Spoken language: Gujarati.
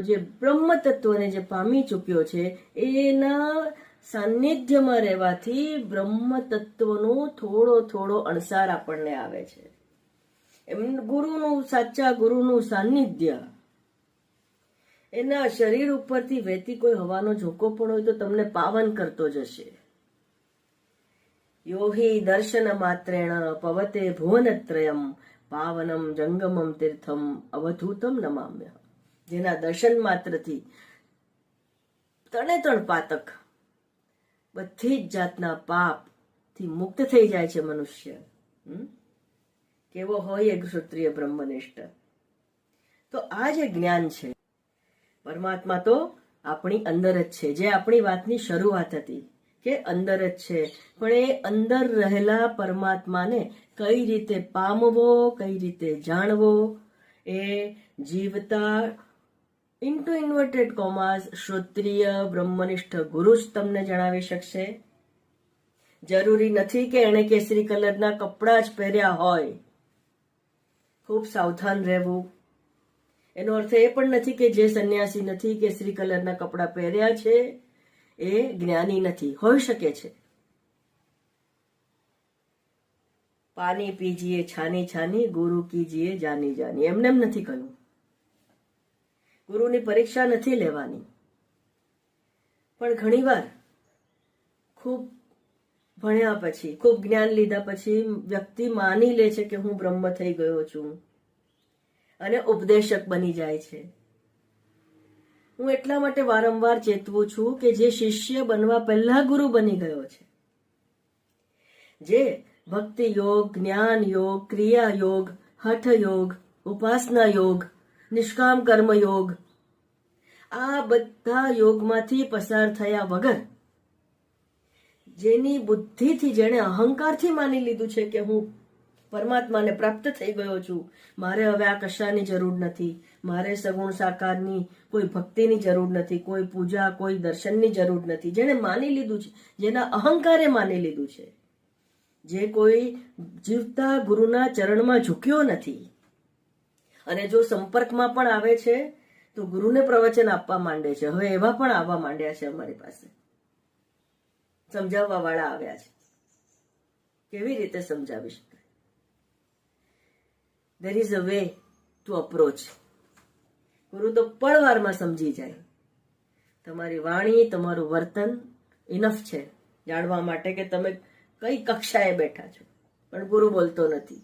જે બ્રહ્મ તત્વને જે પામી ચૂક્યો છે એના સાનિધ્યમાં રહેવાથી બ્રહ્મ તત્વનો થોડો થોડો અણસાર આપણને આવે છે. એમ ગુરુનું, સાચા ગુરુનું સાનિધ્ય એના શરીર ઉપરથી વહેતી કોઈ હવાનો ઝોકો પણ હોય તો તમને પાવન કરતો જશે. યોહી દર્શન માત્રેણ પવતે ભુવનત્રયમ પાવનમ જંગમમ તીર્થમ અવધૂતમ નમામ્ય. જેના દર્શન માત્રથી ત્રણે પાતક બધી જ જાતના પાપથી મુક્ત થઈ જાય છે મનુષ્ય. કેવો હોય એ ક્ષત્રિય બ્રહ્મનિષ્ઠ. તો આ જે જ્ઞાન છે, પરમાત્મા તો આપણી અંદર જ છે, જે આપણી વાતની શરૂઆત હતી કે અંદર જ છે. પણ એ અંદર રહેલા પરમાત્માને કઈ રીતે પામવો, કઈ રીતે જાણવો, એ જીવતા ઇન્ટુ ઇન્વર્ટેડ કોમાસ શ્રોત્રિય બ્રહ્મનિષ્ઠ ગુરુ જ તમને જણાવી શકશે. જરૂરી નથી કે એણે કેસરી કલરના કપડાં જ પહેર્યા હોય. ખૂબ સાવધાન રહેવું. એનો અર્થ એ પણ નથી કે જે સંન્યાસી નથી કેસરી કલરના કપડાં પહેર્યા છે એ જ્ઞાની નથી. હોઈ શકે છે. પાણી પીજીએ છાની છાની, ગુરુ કીજીએ જાની જાની. એમને એમ નથી કહ્યું. ગુરુની પરીક્ષા નથી લેવાની. પણ ઘણીવાર ખૂબ ભણ્યા પછી, ખૂબ જ્ઞાન લીધા પછી વ્યક્તિ માની લે છે કે હું બ્રહ્મ થઈ ગયો છું અને ઉપદેશક બની જાય છે. હું એટલા માટે વારંવાર ચેતવું છું કે જે શિષ્ય બનવા પહેલા ગુરુ બની ગયો છે, જે ભક્તિ યોગ, જ્ઞાન યોગ, ક્રિયા યોગ, હઠ યોગ, ઉપાસના યોગ, નિષ્કામ કર્મ યોગ, આ બધા યોગમાંથી પસાર થયા વગર જેની બુદ્ધિથી, જેણે અહંકારથી માની લીધું છે કે હું પરમાત્માને પ્રાપ્ત થઈ ગયો છું, મારે હવે આ કશાની જરૂર નથી, મારે સગુણ સાકારની કોઈ ભક્તિની જરૂર નથી, કોઈ પૂજા, કોઈ દર્શનની જરૂર નથી, જેણે માની લીધું છે, જેના અહંકારે માની લીધું છે, જે કોઈ જીવતા ગુરુના ચરણમાં ઝૂક્યો નથી અને જો સંપર્કમાં પણ આવે છે તો ગુરુને પ્રવચન આપવા માંડે છે. હવે એવા પણ આવવા માંડ્યા છે અમારી પાસે, સમજાવવા વાળા આવ્યા છે. કેવી રીતે સમજાવી શકાય? there is a way to approach. ગુરુ તો પળવારમાં સમજી જાય. તમારી વાણી, તમારું વર્તન ઇનફ છે જાણવા માટે કે તમે કઈ કક્ષાએ બેઠા છો. પણ ગુરુ બોલતો નથી.